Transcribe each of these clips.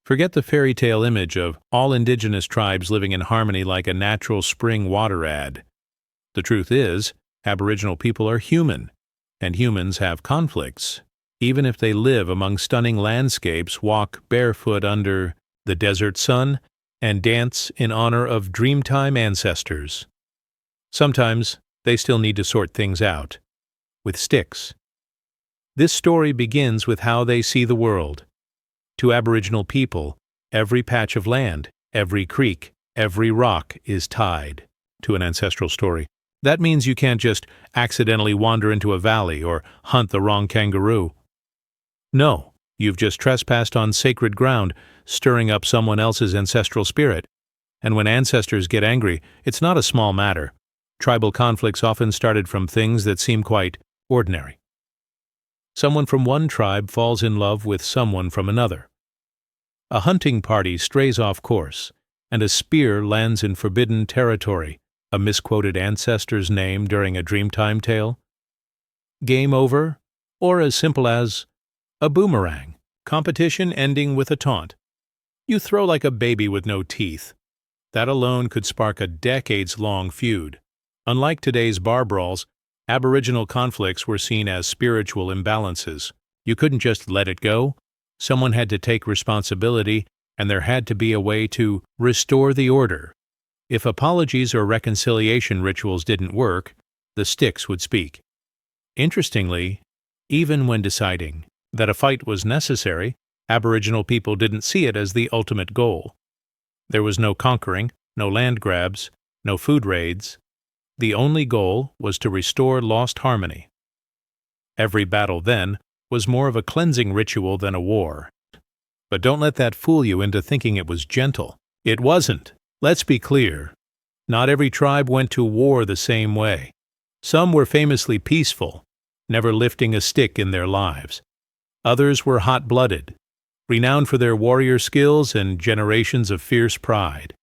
Forget the fairy tale image of all indigenous tribes living in harmony like a natural spring water ad. The truth is, Aboriginal people are human, and humans have conflicts, even if they live among stunning landscapes, walk barefoot under the desert sun, and dance in honor of Dreamtime ancestors. Sometimes they still need to sort things out with sticks. This story begins with how they see the world. To Aboriginal people, every patch of land, every creek, every rock is tied to an ancestral story. That means you can't just accidentally wander into a valley or hunt the wrong kangaroo. No, you've just trespassed on sacred ground, stirring up someone else's ancestral spirit. And when ancestors get angry, it's not a small matter. Tribal conflicts often started from things that seem quite ordinary. Someone from one tribe falls in love with someone from another. A hunting party strays off course, and a spear lands in forbidden territory, a misquoted ancestor's name during a Dreamtime tale. Game over, or as simple as a boomerang, competition ending with a taunt. You throw like a baby with no teeth. That alone could spark a decades-long feud. Unlike today's bar brawls, Aboriginal conflicts were seen as spiritual imbalances. You couldn't just let it go. Someone had to take responsibility, and there had to be a way to restore the order. If apologies or reconciliation rituals didn't work, the sticks would speak. Interestingly, even when deciding that a fight was necessary, Aboriginal people didn't see it as the ultimate goal. There was no conquering, no land grabs, no food raids. The only goal was to restore lost harmony. Every battle then was more of a cleansing ritual than a war. But don't let that fool you into thinking it was gentle. It wasn't. Let's be clear. Not every tribe went to war the same way. Some were famously peaceful, never lifting a stick in their lives. Others were hot-blooded, renowned for their warrior skills and generations of fierce pride.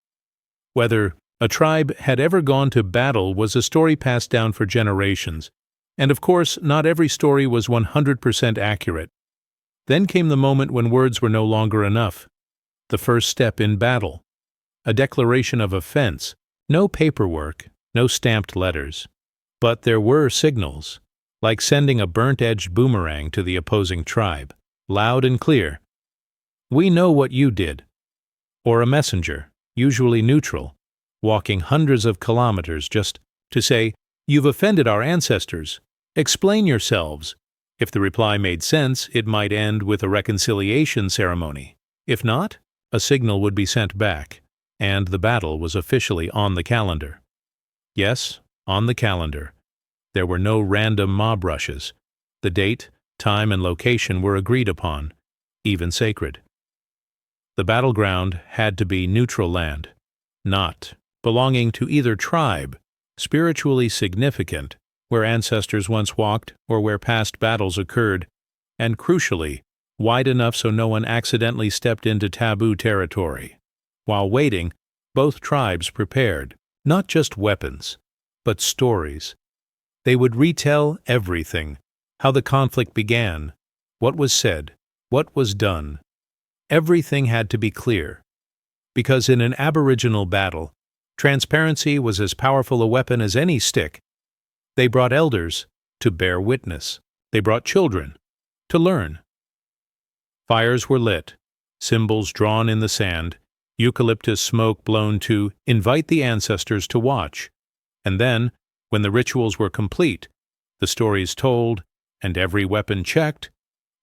Whether a tribe had ever gone to battle was a story passed down for generations, and of course not every story was 100% accurate. Then came the moment when words were no longer enough. The first step in battle. A declaration of offense. No paperwork, no stamped letters. But there were signals, like sending a burnt-edged boomerang to the opposing tribe, loud and clear. "We know what you did." Or a messenger, usually neutral, walking hundreds of kilometers just to say, "You've offended our ancestors. Explain yourselves." If the reply made sense, it might end with a reconciliation ceremony. If not, a signal would be sent back, and the battle was officially on the calendar. Yes, on the calendar. There were no random mob rushes. The date, time, and location were agreed upon, even sacred. The battleground had to be neutral land, not belonging to either tribe, spiritually significant, where ancestors once walked or where past battles occurred, and crucially, wide enough so no one accidentally stepped into taboo territory. While waiting, both tribes prepared, not just weapons, but stories. They would retell everything, how the conflict began, what was said, what was done. Everything had to be clear, because in an Aboriginal battle, transparency was as powerful a weapon as any stick. They brought elders to bear witness. They brought children to learn. Fires were lit, symbols drawn in the sand, eucalyptus smoke blown to invite the ancestors to watch. And then, when the rituals were complete, the stories told, and every weapon checked,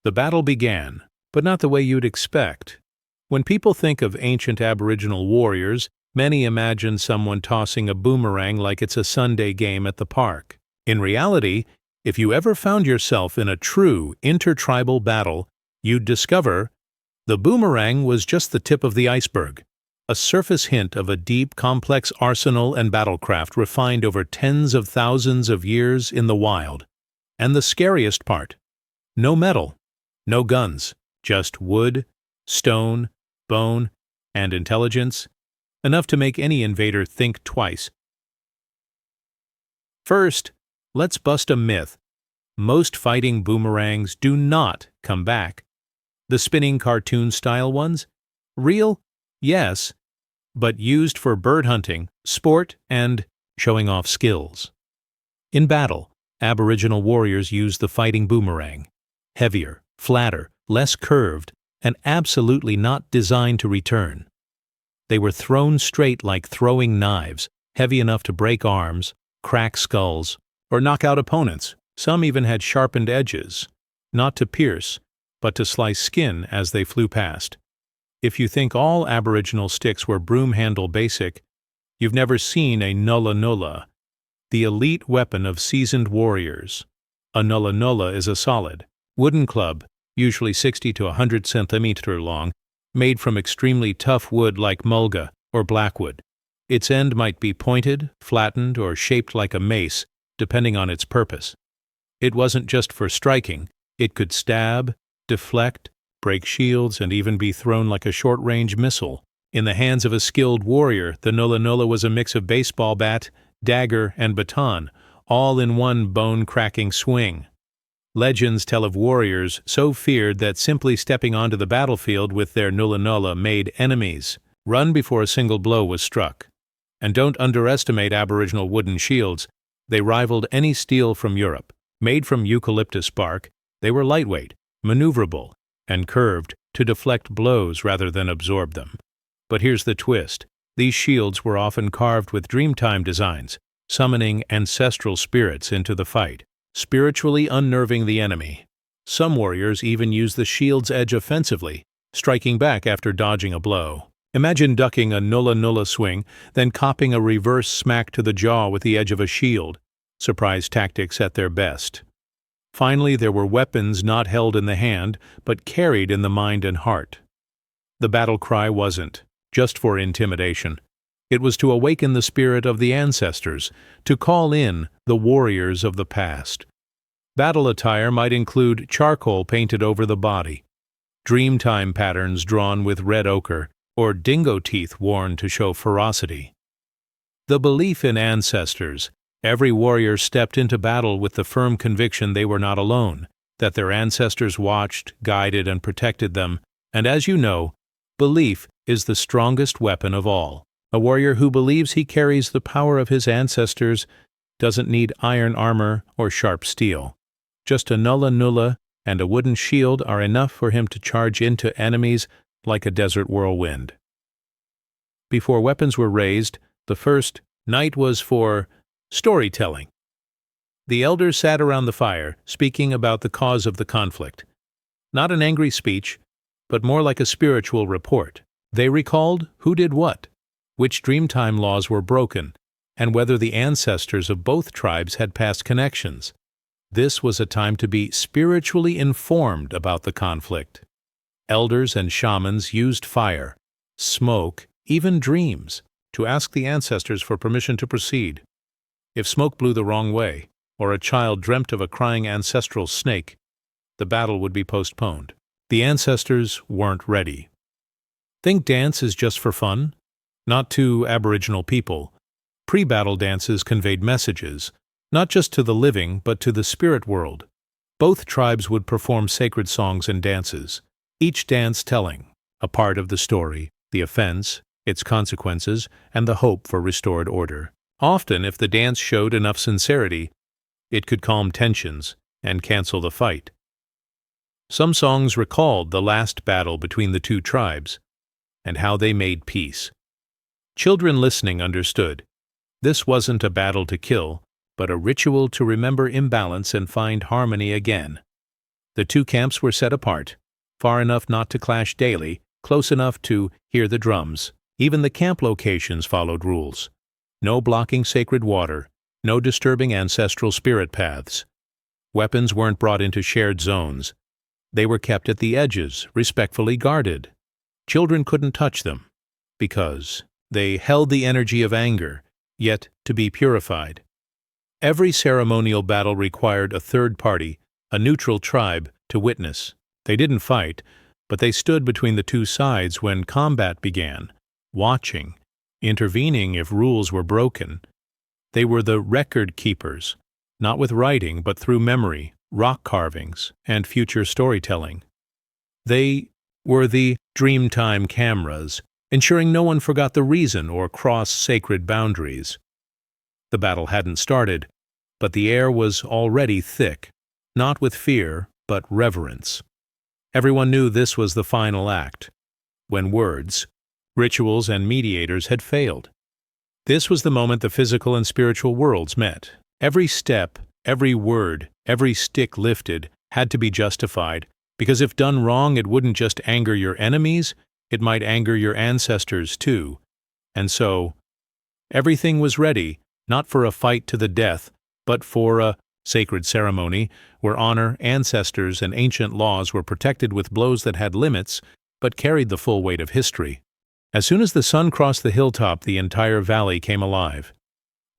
the battle began, but not the way you'd expect. When people think of ancient Aboriginal warriors, many imagine someone tossing a boomerang like it's a Sunday game at the park. In reality, if you ever found yourself in a true intertribal battle, you'd discover the boomerang was just the tip of the iceberg, a surface hint of a deep, complex arsenal and battlecraft refined over tens of thousands of years in the wild. And the scariest part, no metal, no guns, just wood, stone, bone, and intelligence, enough to make any invader think twice. First, let's bust a myth. Most fighting boomerangs do not come back. The spinning cartoon-style ones? Real? Yes, but used for bird hunting, sport, and showing off skills. In battle, Aboriginal warriors used the fighting boomerang. Heavier, flatter, less curved, and absolutely not designed to return. They were thrown straight like throwing knives, heavy enough to break arms, crack skulls, or knock out opponents. Some even had sharpened edges, not to pierce, but to slice skin as they flew past. If you think all Aboriginal sticks were broom-handle basic, you've never seen a nulla nulla, the elite weapon of seasoned warriors. A nulla nulla is a solid, wooden club, usually 60 to 100 centimeter long, made from extremely tough wood like mulga or blackwood. Its end might be pointed, flattened, or shaped like a mace, depending on its purpose. It wasn't just for striking. It could stab, deflect, break shields, and even be thrown like a short-range missile. In the hands of a skilled warrior, the nulla nulla was a mix of baseball bat, dagger, and baton, all in one bone-cracking swing. Legends tell of warriors so feared that simply stepping onto the battlefield with their nulla nulla made enemies run before a single blow was struck. And don't underestimate Aboriginal wooden shields. They rivaled any steel from Europe. Made from eucalyptus bark, they were lightweight, maneuverable, and curved to deflect blows rather than absorb them. But here's the twist. These shields were often carved with Dreamtime designs, summoning ancestral spirits into the fight, spiritually unnerving the enemy. Some warriors even used the shield's edge offensively, striking back after dodging a blow. Imagine ducking a nulla nulla swing, then copping a reverse smack to the jaw with the edge of a shield. Surprise tactics at their best. Finally, there were weapons not held in the hand, but carried in the mind and heart. The battle cry wasn't just for intimidation. It was to awaken the spirit of the ancestors, to call in the warriors of the past. Battle attire might include charcoal painted over the body, Dreamtime patterns drawn with red ochre, or dingo teeth worn to show ferocity. The belief in ancestors. Every warrior stepped into battle with the firm conviction they were not alone, that their ancestors watched, guided, and protected them. And as you know, belief is the strongest weapon of all. A warrior who believes he carries the power of his ancestors doesn't need iron armor or sharp steel. Just a nulla nulla and a wooden shield are enough for him to charge into enemies like a desert whirlwind. Before weapons were raised, the first night was for storytelling. The elders sat around the fire, speaking about the cause of the conflict. Not an angry speech, but more like a spiritual report. They recalled who did what, which Dreamtime laws were broken, and whether the ancestors of both tribes had past connections. This was a time to be spiritually informed about the conflict. Elders and shamans used fire, smoke, even dreams, to ask the ancestors for permission to proceed. If smoke blew the wrong way, or a child dreamt of a crying ancestral snake, the battle would be postponed. The ancestors weren't ready. Think dance is just for fun? Not to Aboriginal people. Pre-battle dances conveyed messages, not just to the living, but to the spirit world. Both tribes would perform sacred songs and dances, each dance telling a part of the story, the offense, its consequences, and the hope for restored order. Often, if the dance showed enough sincerity, it could calm tensions and cancel the fight. Some songs recalled the last battle between the two tribes and how they made peace. Children listening understood. This wasn't a battle to kill, but a ritual to remember imbalance and find harmony again. The two camps were set apart, far enough not to clash daily, close enough to hear the drums. Even the camp locations followed rules. No blocking sacred water, no disturbing ancestral spirit paths. Weapons weren't brought into shared zones. They were kept at the edges, respectfully guarded. Children couldn't touch them, because they held the energy of anger, yet to be purified. Every ceremonial battle required a third party, a neutral tribe, to witness. They didn't fight, but they stood between the two sides when combat began, watching, intervening if rules were broken. They were the record keepers, not with writing but through memory, rock carvings, and future storytelling. They were the Dreamtime cameras, ensuring no one forgot the reason or crossed sacred boundaries. The battle hadn't started, but the air was already thick, not with fear, but reverence. Everyone knew this was the final act, when words, rituals, and mediators had failed. This was the moment the physical and spiritual worlds met. Every step, every word, every stick lifted had to be justified, because if done wrong, it wouldn't just anger your enemies, it might anger your ancestors too. And so, everything was ready, not for a fight to the death, but for a sacred ceremony where honor, ancestors, and ancient laws were protected with blows that had limits, but carried the full weight of history. As soon as the sun crossed the hilltop, the entire valley came alive.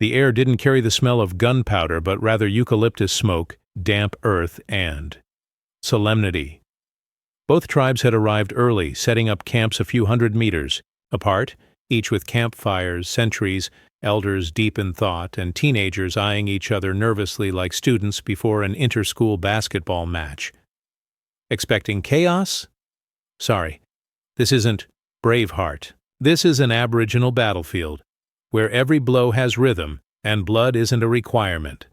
The air didn't carry the smell of gunpowder, but rather eucalyptus smoke, damp earth, and solemnity. Both tribes had arrived early, setting up camps a few hundred meters apart, each with campfires, sentries, elders deep in thought, and teenagers eyeing each other nervously like students before an inter-school basketball match. Expecting chaos? Sorry, this isn't Braveheart. This is an Aboriginal battlefield, where every blow has rhythm, and blood isn't a requirement.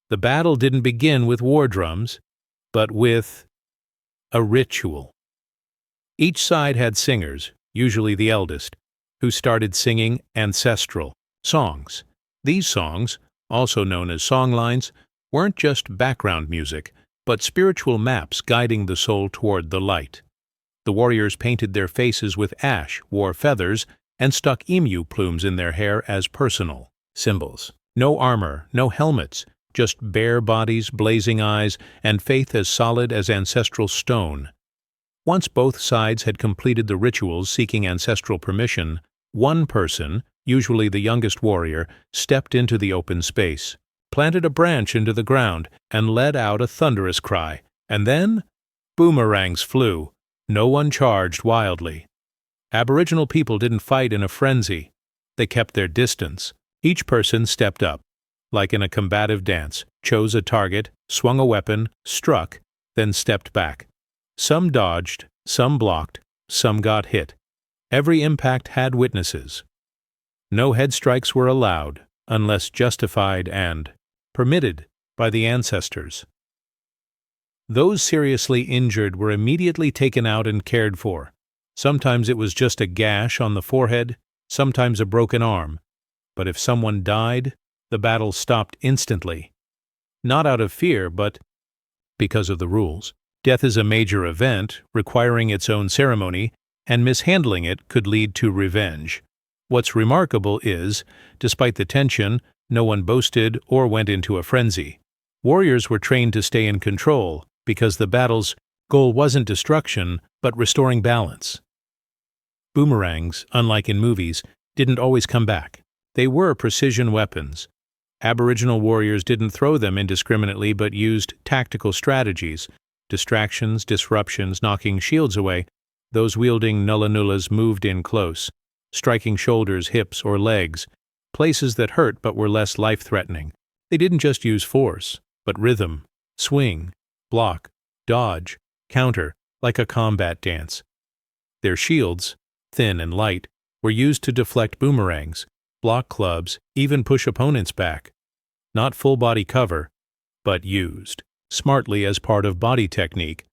The battle didn't begin with war drums, but with a ritual. Each side had singers, usually the eldest, who started singing ancestral songs. These songs, also known as songlines, weren't just background music, but spiritual maps guiding the soul toward the light. The warriors painted their faces with ash, wore feathers, and stuck emu plumes in their hair as personal symbols. No armor, no helmets, just bare bodies, blazing eyes, and faith as solid as ancestral stone. Once both sides had completed the rituals seeking ancestral permission, one person, usually the youngest warrior, stepped into the open space, planted a branch into the ground, and let out a thunderous cry. And then, boomerangs flew. No one charged wildly. Aboriginal people didn't fight in a frenzy. They kept their distance. Each person stepped up, like in a combative dance, chose a target, swung a weapon, struck, then stepped back. Some dodged, some blocked, some got hit. Every impact had witnesses. No headstrikes were allowed, unless justified and permitted by the ancestors. Those seriously injured were immediately taken out and cared for. Sometimes it was just a gash on the forehead, sometimes a broken arm. But if someone died, the battle stopped instantly. Not out of fear, but because of the rules. Death is a major event, requiring its own ceremony, and mishandling it could lead to revenge. What's remarkable is, despite the tension, no one boasted or went into a frenzy. Warriors were trained to stay in control, because the battle's goal wasn't destruction, but restoring balance. Boomerangs, unlike in movies, didn't always come back. They were precision weapons. Aboriginal warriors didn't throw them indiscriminately but used tactical strategies, distractions, disruptions, knocking shields away. Those wielding nulla-nullas moved in close, striking shoulders, hips, or legs, places that hurt but were less life-threatening. They didn't just use force, but rhythm, swing, block, dodge, counter, like a combat dance. Their shields, thin and light, were used to deflect boomerangs, block clubs, even push opponents back. Not full-body cover, but used smartly as part of body technique.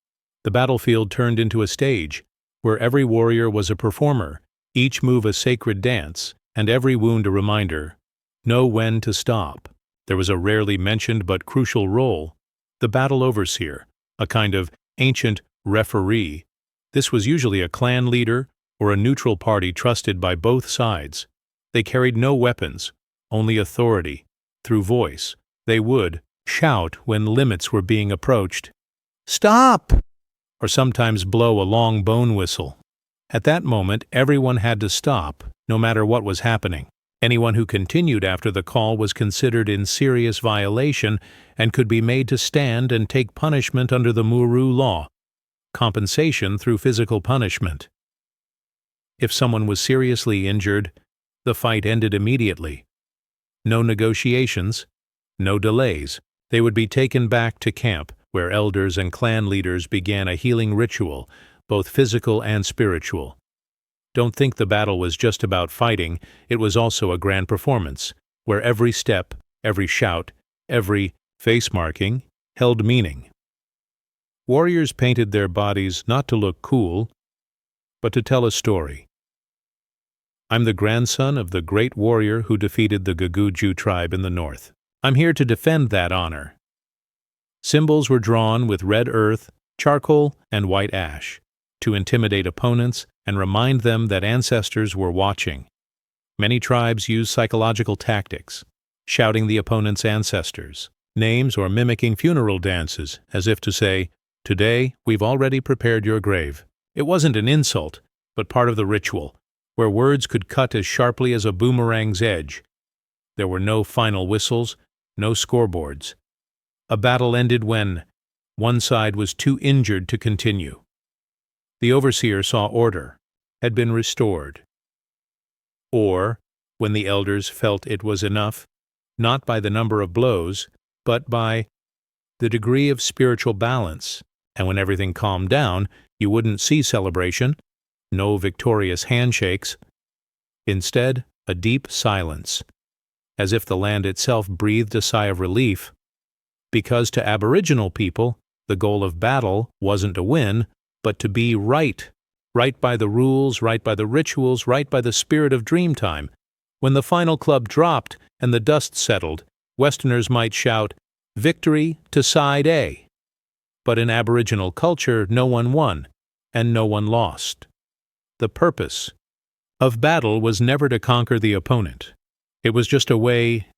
The battlefield turned into a stage, where every warrior was a performer, each move a sacred dance, and every wound a reminder. Know when to stop. There was a rarely mentioned but crucial role, the battle overseer, a kind of ancient referee. This was usually a clan leader or a neutral party trusted by both sides. They carried no weapons, only authority. Through voice, they would shout when limits were being approached, "Stop!" or sometimes blow a long bone whistle. At that moment, everyone had to stop, no matter what was happening. Anyone who continued after the call was considered in serious violation and could be made to stand and take punishment under the Muru law, compensation through physical punishment. If someone was seriously injured, the fight ended immediately. No negotiations, no delays. They would be taken back to camp, where elders and clan leaders began a healing ritual, both physical and spiritual. Don't think the battle was just about fighting, it was also a grand performance, where every step, every shout, every face marking held meaning. Warriors painted their bodies not to look cool, but to tell a story. I'm the grandson of the great warrior who defeated the Gaguju tribe in the north. I'm here to defend that honor. Symbols were drawn with red earth, charcoal, and white ash, to intimidate opponents and remind them that ancestors were watching. Many tribes use psychological tactics, shouting the opponent's ancestors' names or mimicking funeral dances, as if to say, "Today, we've already prepared your grave." It wasn't an insult, but part of the ritual, where words could cut as sharply as a boomerang's edge. There were no final whistles, no scoreboards. A battle ended when one side was too injured to continue. The overseer saw order had been restored. Or when the elders felt it was enough, not by the number of blows, but by the degree of spiritual balance. And when everything calmed down, you wouldn't see celebration, no victorious handshakes. Instead, a deep silence, as if the land itself breathed a sigh of relief, because to Aboriginal people, the goal of battle wasn't to win, but to be right. Right by the rules, right by the rituals, right by the spirit of Dreamtime. When the final club dropped and the dust settled, Westerners might shout, "Victory to side A." But in Aboriginal culture, no one won, and no one lost. The purpose of battle was never to conquer the opponent. It was just a way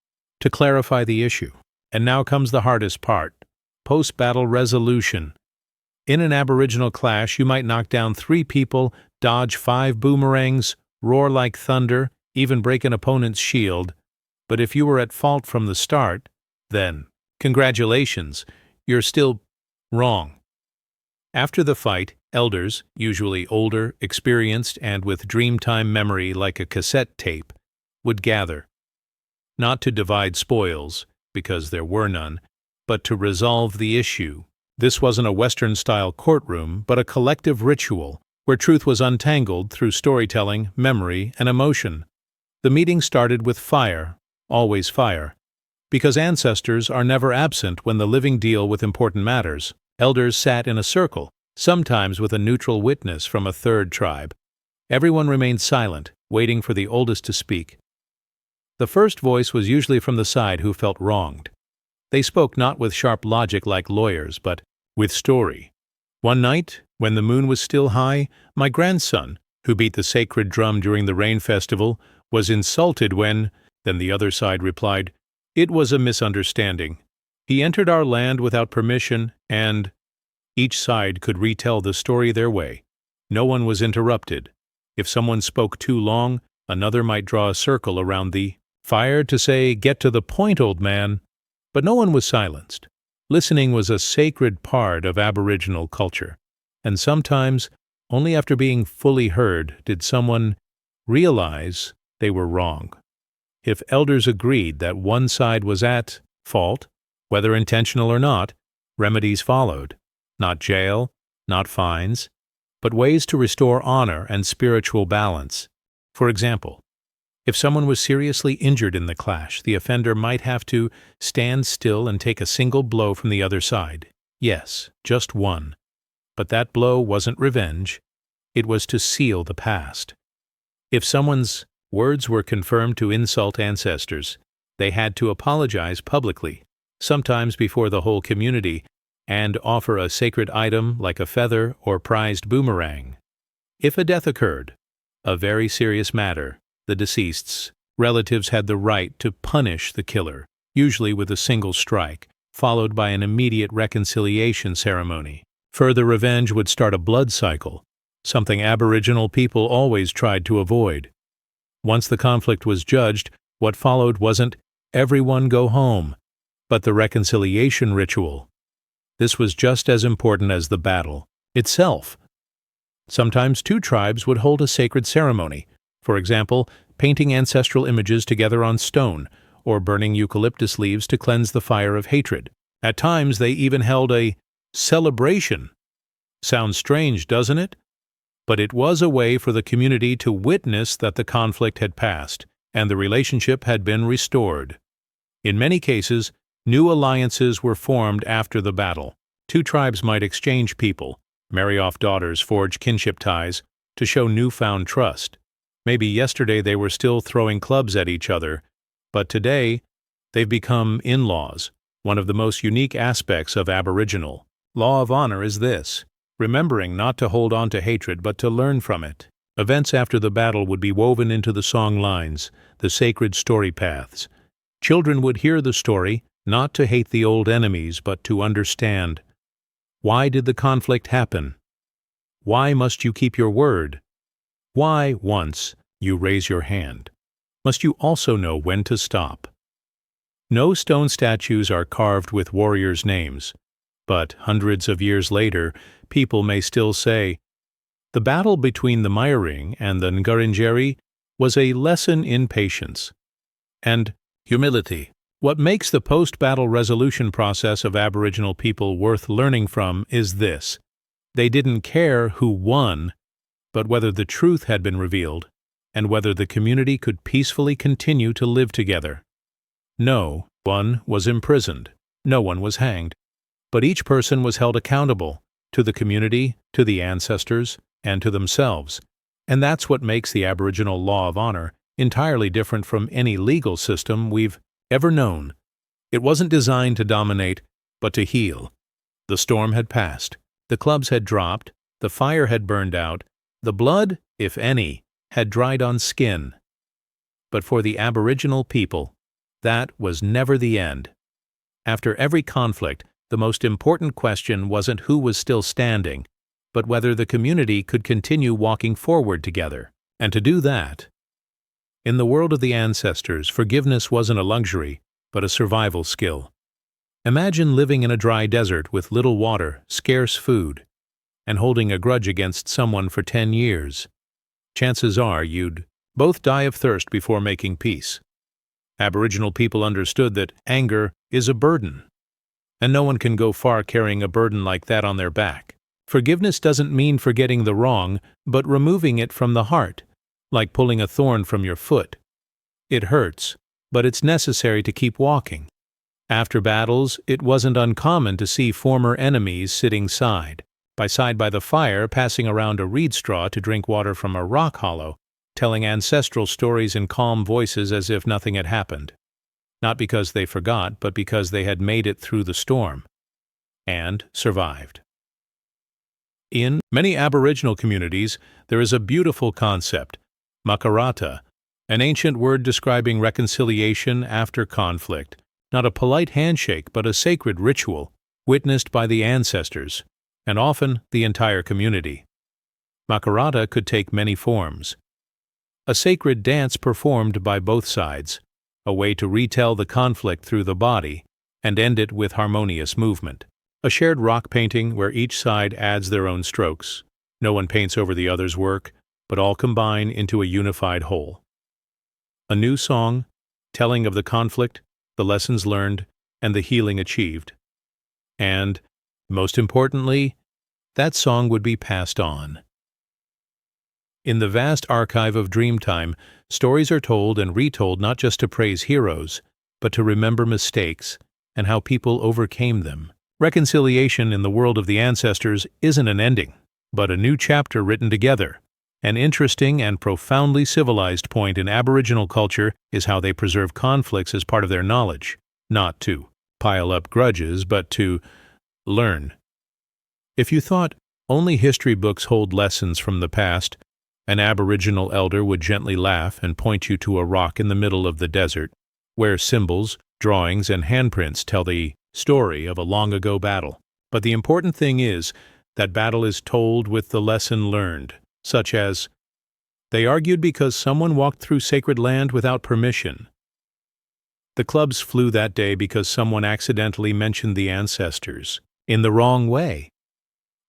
to clarify the issue. And now comes the hardest part, post-battle resolution. In an Aboriginal clash, you might knock down 3 people, dodge 5 boomerangs, roar like thunder, even break an opponent's shield. But if you were at fault from the start, then, congratulations, you're still wrong. After the fight, elders, usually older, experienced, and with Dreamtime memory like a cassette tape, would gather. Not to divide spoils, because there were none, but to resolve the issue. This wasn't a Western-style courtroom, but a collective ritual, where truth was untangled through storytelling, memory, and emotion. The meeting started with fire, always fire, because ancestors are never absent when the living deal with important matters. Elders sat in a circle, sometimes with a neutral witness from a third tribe. Everyone remained silent, waiting for the oldest to speak. The first voice was usually from the side who felt wronged. They spoke not with sharp logic like lawyers, but with story. One night, when the moon was still high, my grandson, who beat the sacred drum during the rain festival, was insulted when, then the other side replied, "It was a misunderstanding. He entered our land without permission, and..." Each side could retell the story their way. No one was interrupted. If someone spoke too long, another might draw a circle around the fire to say, "Get to the point, old man." But no one was silenced. Listening was a sacred part of Aboriginal culture, and sometimes, only after being fully heard, did someone realize they were wrong. If elders agreed that one side was at fault, whether intentional or not, remedies followed. Not jail, not fines, but ways to restore honor and spiritual balance. For example, if someone was seriously injured in the clash, the offender might have to stand still and take a single blow from the other side. Yes, just one. But that blow wasn't revenge. It was to seal the past. If someone's words were confirmed to insult ancestors, they had to apologize publicly, sometimes before the whole community, and offer a sacred item like a feather or prized boomerang. If a death occurred, a very serious matter, the deceased's relatives had the right to punish the killer, usually with a single strike, followed by an immediate reconciliation ceremony. Further revenge would start a blood cycle, something Aboriginal people always tried to avoid. Once the conflict was judged, what followed wasn't "everyone go home," but the reconciliation ritual. This was just as important as the battle itself. Sometimes 2 tribes would hold a sacred ceremony, for example, painting ancestral images together on stone, or burning eucalyptus leaves to cleanse the fire of hatred. At times they even held a celebration, Sounds strange, doesn't it? But it was a way for the community to witness that the conflict had passed and the relationship had been restored. In many cases, new alliances were formed after the battle. Two tribes might exchange people, marry off daughters, forge kinship ties, to show newfound trust. Maybe yesterday they were still throwing clubs at each other, but today they've become in-laws. One of the most unique aspects of Aboriginal law of honor is this: remembering not to hold on to hatred but to learn from it. Events after the battle would be woven into the song lines, the sacred story paths. Children would hear the story, not to hate the old enemies, but to understand. Why did the conflict happen? Why must you keep your word? Why, once you raise your hand, must you also know when to stop? No stone statues are carved with warriors' names, but hundreds of years later, people may still say, "The battle between the Myering and the Ngarrindjeri was a lesson in patience and humility." What makes the post-battle resolution process of Aboriginal people worth learning from is this: they didn't care who won, but whether the truth had been revealed and whether the community could peacefully continue to live together. No one was imprisoned, no one was hanged, but each person was held accountable to the community, to the ancestors, and to themselves. And that's what makes the Aboriginal law of honor entirely different from any legal system we've ever known. It wasn't designed to dominate, but to heal. The storm had passed, the clubs had dropped, the fire had burned out, the blood, if any, had dried on skin. But for the Aboriginal people, that was never the end. After every conflict, the most important question wasn't who was still standing, but whether the community could continue walking forward together. And to do that, in the world of the ancestors, forgiveness wasn't a luxury, but a survival skill. Imagine living in a dry desert with little water, scarce food, and holding a grudge against someone for 10 years. Chances are you'd both die of thirst before making peace. Aboriginal people understood that anger is a burden, and no one can go far carrying a burden like that on their back. Forgiveness doesn't mean forgetting the wrong, but removing it from the heart, like pulling a thorn from your foot. It hurts, but it's necessary to keep walking. After battles, it wasn't uncommon to see former enemies sitting side by the fire, passing around a reed straw to drink water from a rock hollow, telling ancestral stories in calm voices as if nothing had happened. Not because they forgot, but because they had made it through the storm and survived. In many Aboriginal communities, there is a beautiful concept, makarata, an ancient word describing reconciliation after conflict, not a polite handshake but a sacred ritual, witnessed by the ancestors, and often the entire community. Makarata could take many forms. A sacred dance performed by both sides, a way to retell the conflict through the body and end it with harmonious movement. A shared rock painting where each side adds their own strokes. No one paints over the other's work, but all combine into a unified whole. A new song, telling of the conflict, the lessons learned, and the healing achieved. And, most importantly, that song would be passed on. In the vast archive of Dreamtime, stories are told and retold not just to praise heroes, but to remember mistakes and how people overcame them. Reconciliation in the world of the ancestors isn't an ending, but a new chapter written together. An interesting and profoundly civilized point in Aboriginal culture is how they preserve conflicts as part of their knowledge, not to pile up grudges, but to learn. If you thought only history books hold lessons from the past, an Aboriginal elder would gently laugh and point you to a rock in the middle of the desert, where symbols, drawings, and handprints tell the story of a long-ago battle. But the important thing is that battle is told with the lesson learned, such as, they argued because someone walked through sacred land without permission. The clubs flew that day because someone accidentally mentioned the ancestors in the wrong way.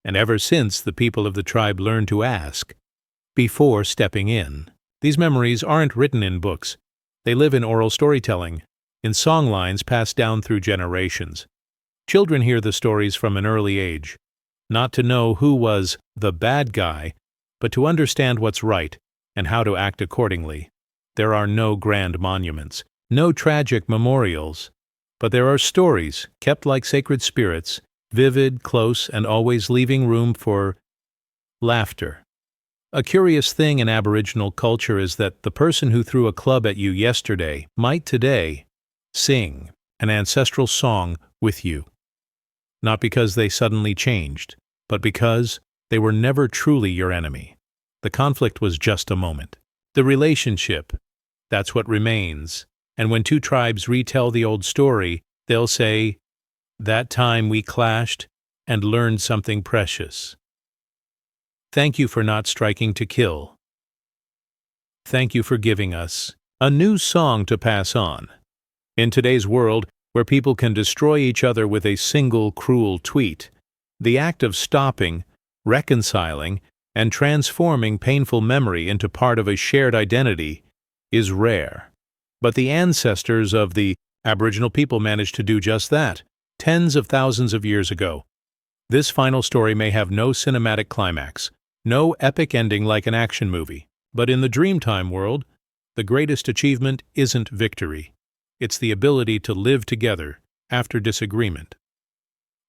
And ever since, the people of the tribe learned to ask before stepping in. These memories aren't written in books. They live in oral storytelling, in songlines passed down through generations. Children hear the stories from an early age, not to know who was the bad guy, but to understand what's right and how to act accordingly. There are no grand monuments, no tragic memorials, but there are stories kept like sacred spirits, vivid, close, and always leaving room for laughter. A curious thing in Aboriginal culture is that the person who threw a club at you yesterday might today sing an ancestral song with you. Not because they suddenly changed, but because they were never truly your enemy. The conflict was just a moment. The relationship, that's what remains. And when two tribes retell the old story, they'll say, "That time we clashed and learned something precious. Thank you for not striking to kill. Thank you for giving us a new song to pass on." In today's world, where people can destroy each other with a single cruel tweet, the act of stopping, reconciling, and transforming painful memory into part of a shared identity is rare. But the ancestors of the Aboriginal people managed to do just that, tens of thousands of years ago. This final story may have no cinematic climax, no epic ending like an action movie, but in the Dreamtime world, the greatest achievement isn't victory. It's the ability to live together after disagreement.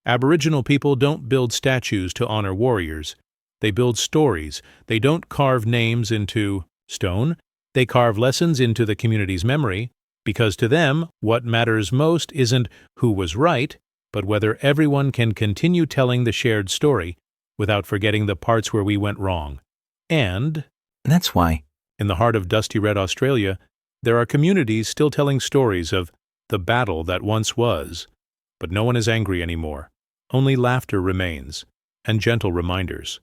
Aboriginal people don't build statues to honor warriors. They build stories. They don't carve names into stone. They carve lessons into the community's memory, because to them, what matters most isn't who was right, but whether everyone can continue telling the shared story without forgetting the parts where we went wrong. And That's why, in the heart of dusty red Australia, there are communities still telling stories of the battle that once was, but no one is angry anymore. Only laughter remains, and gentle reminders.